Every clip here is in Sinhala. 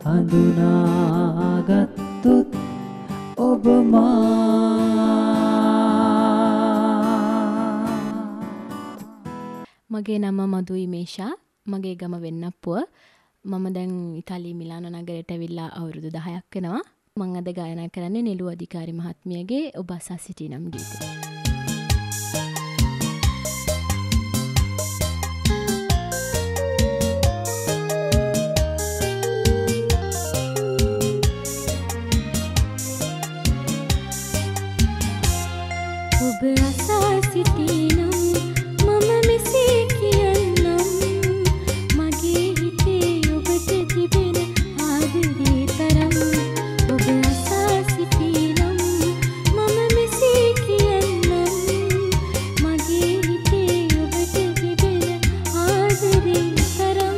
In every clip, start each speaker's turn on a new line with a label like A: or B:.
A: හඳුනාගත්තුත් ඔබ
B: මගේ නම මදුයි මේෂා. මගේ ගම වෙන්නප්පුව. මම දැන් ඉතාලියේ මිලානෝ නගරයට ඇවිල්ලා අවුරුදු 10ක් වෙනවා. මම අද ගායනා කරන්නේ නිලු අධිකාරි මහත්මියගේ ඔබ අසා සිටිනම් ගීතය.
C: ඔබ අසා සිටිනම් මම මෙසේ කියන්නම් මගේ හිතේ ඔබට තිබෙන ආදරේ තරම්. ඔබ අසා සිටිනම් මම මෙසේ කියන්නම් මගේ හිතේ ඔබට තිබෙන ආදරේ තරම්.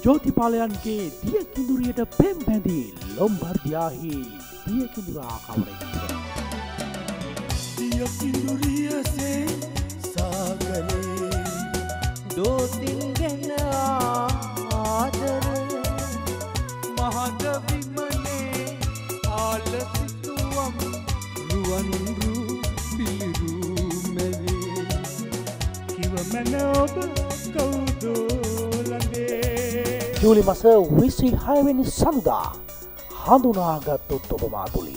D: ජෝතිපාලයන්ගේ දිය කිඳුරියට පෙම් බැඳී ලොම්බර්දියාහි දිය කිඳුරා කවරෙක්ද?
E: දිය කිඳුරියසේ සාගරේ දෝතින් ගෙන ආදර මහද විමනේ ආලසිතුවම් රුවන් පිළිරු මෙවේ කිව මන ඔබ කවුදෝ
D: ජූලි මස 26 වෙනි සඳුදා හඳුනාගත් ඔබ මාතුලි